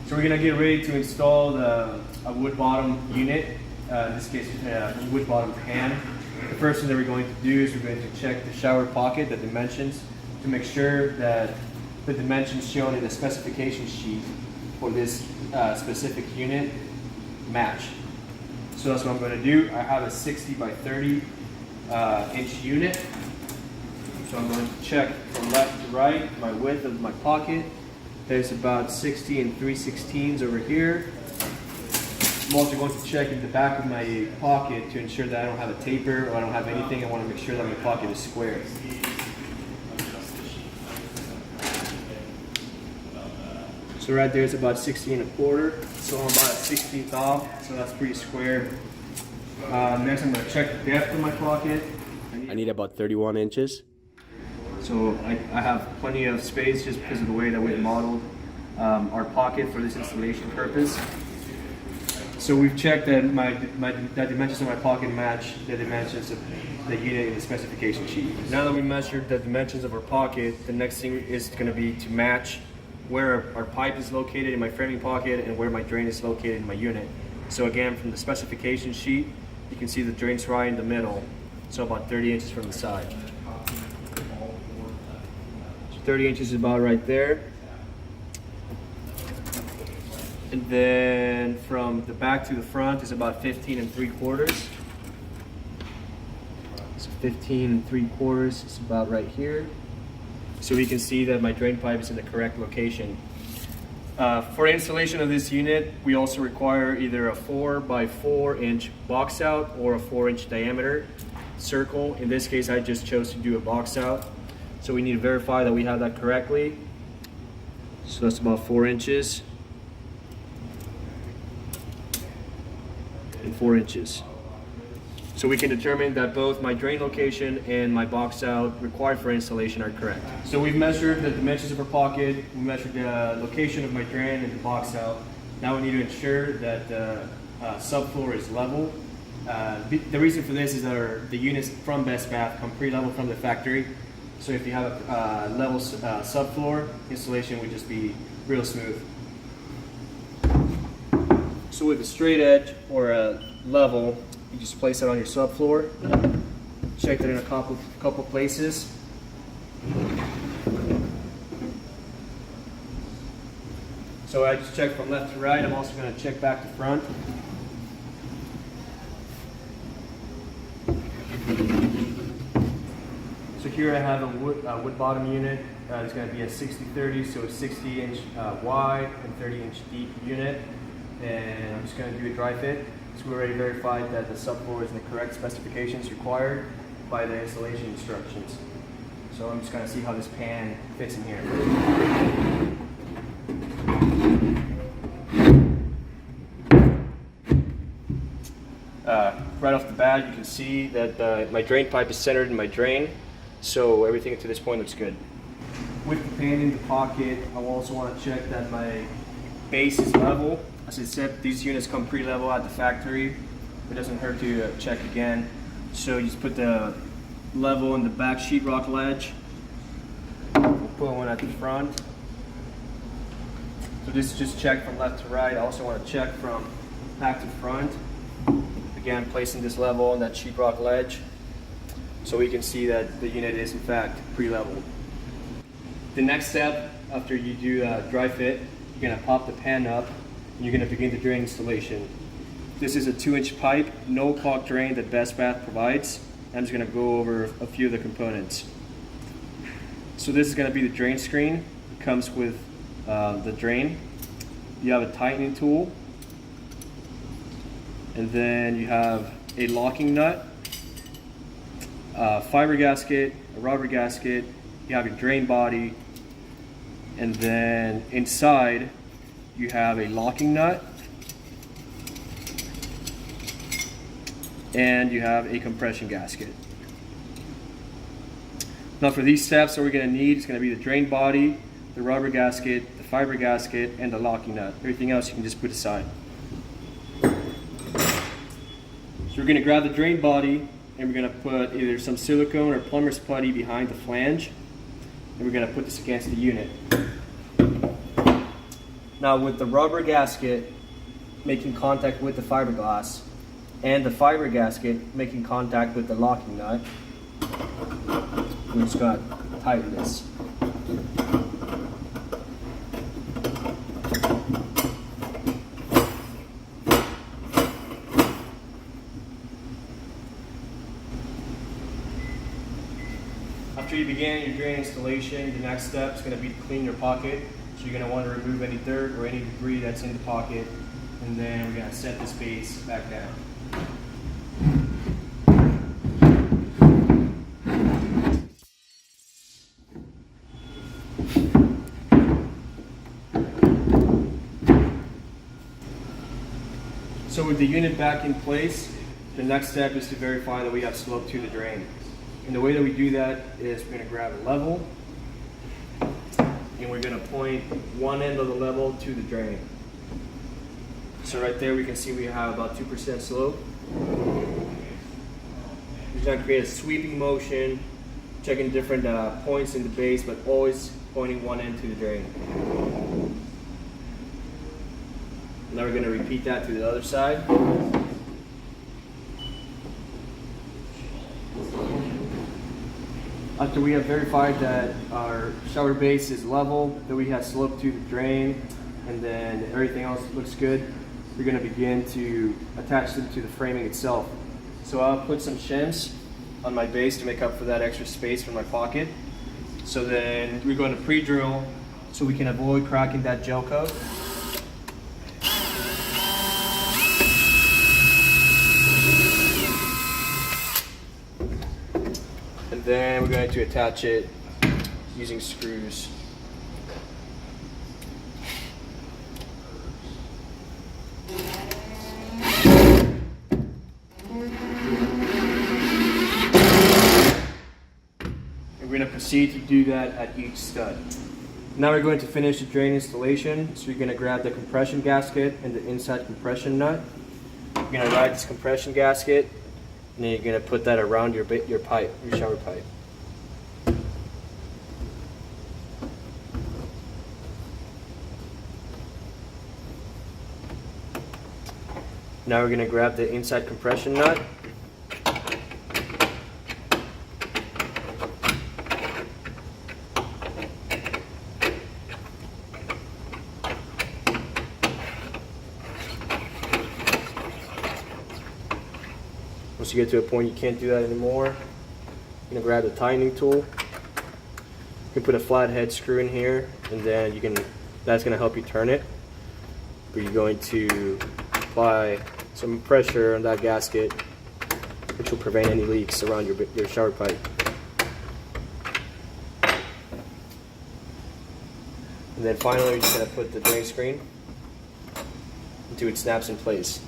So we're gonna get ready to install a wood bottom unit, in this case a wood bottom pan. The first thing that we're going to do is we're going to check the shower pocket, the dimensions, to make sure that the dimensions shown in the specification sheet for this specific unit match. So that's what I'm going to do. I have a 60 by 30 inch unit. So I'm going to check from left to right my width of my pocket. There's about 60 and 3/16 over here. I'm also going to check in the back of my pocket to ensure that I don't have a taper or I don't have anything. I want to make sure that my pocket is square. So right there is about 16 1/4. So I'm about a 16th off, so that's pretty square. Next I'm going to check the depth of my pocket. I need about 31 inches. So I have plenty of space just because of the way that we modeled our pocket for this installation purpose. So we've checked that the dimensions of my pocket match the dimensions of the unit in the specification sheet. Now that we measured the dimensions of our pocket, the next thing is going to be to match where our pipe is located in my framing pocket and where my drain is located in my unit. So again, from the specification sheet, you can see the drain's right in the middle, so about 30 inches from the side. 30 inches is about right there. And then from the back to the front is about 15 3/4. So 15 3/4 is about right here. So we can see that my drain pipe is in the correct location. For installation of this unit, we also require either a 4 by 4 inch box out or a 4-inch diameter circle. In this case, I just chose to do a box out. So we need to verify that we have that correctly. So that's about 4 inches and 4 inches. So we can determine that both my drain location and my box out required for installation are correct. So we've measured the dimensions of our pocket, we measured the location of my drain and the box out. Now we need to ensure that the subfloor is level. The reason for this is that the units from Best Bath come pre-level from the factory. So if you have a level subfloor, installation would just be real smooth. So with a straight edge or a level, you just place it on your subfloor. Check that in a couple places. So I just checked from left to right. I'm also going to check back to front. So here I have a wood bottom unit. It's going to be a 60/30, so a 60-inch wide and 30-inch deep unit. And I'm just going to do a dry fit. So we already verified that the subfloor is in the correct specifications required by the installation instructions. So I'm just going to see how this pan fits in here. Right off the bat, you can see that my drain pipe is centered in my drain, so everything to this point looks good. With the pan in the pocket, I also want to check that my base is level. As I said, these units come pre-level at the factory. It doesn't hurt to check again. So you just put the level in the back sheetrock ledge. We'll put one at the front. So this is just check from left to right. I also want to check from back to front. Again, placing this level on that sheetrock ledge so we can see that the unit is in fact pre-leveled. The next step after you do a dry fit, you're going to pop the pan up and you're going to begin the drain installation. This is a 2-inch pipe, no caulk drain that Best Bath provides. I'm just going to go over a few of the components. So this is going to be the drain screen. It comes with the drain. You have a tightening tool, and then you have a locking nut, a fiber gasket, a rubber gasket. You have your drain body, and then inside you have a locking nut, and you have a compression gasket. Now for these steps that we're going to need, it's going to be the drain body, the rubber gasket, the fiber gasket, and the locking nut. Everything else you can just put aside. So we're going to grab the drain body and we're going to put either some silicone or plumber's putty behind the flange, and we're going to put this against the unit. Now with the rubber gasket making contact with the fiberglass and the fiber gasket making contact with the locking nut, I'm just going to tighten this. After you begin your drain installation, the next step is going to be to clean your pocket. So you're going to want to remove any dirt or any debris that's in the pocket, and then we're going to set this base back down. So with the unit back in place, the next step is to verify that we have slope to the drain. And the way that we do that is we're going to grab a level and we're going to point one end of the level to the drain. So right there we can see we have about 2% slope. We're going to create a sweeping motion, checking different points in the base, but always pointing one end to the drain. Now we're going to repeat that to the other side. After we have verified that our shower base is level, that we have slope to the drain, and then everything else looks good, we're going to begin to attach them to the framing itself. So I'll put some shims on my base to make up for that extra space from my pocket. So then we're going to pre-drill so we can avoid cracking that gel coat. And then we're going to attach it using screws. And we're going to proceed to do that at each stud. Now we're going to finish the drain installation. So you're going to grab the compression gasket and the inside compression nut. You're going to ride this compression gasket, and then you're going to put that around your pipe, your shower pipe. Now we're going to grab the inside compression nut. Once you get to a point you can't do that anymore, you're going to grab the tightening tool. You can put a flathead screw in here, and then that's going to help you turn it. But you're going to apply some pressure on that gasket, which will prevent any leaks around your shower pipe. And then finally, we're just going to put the drain screen until it snaps in place.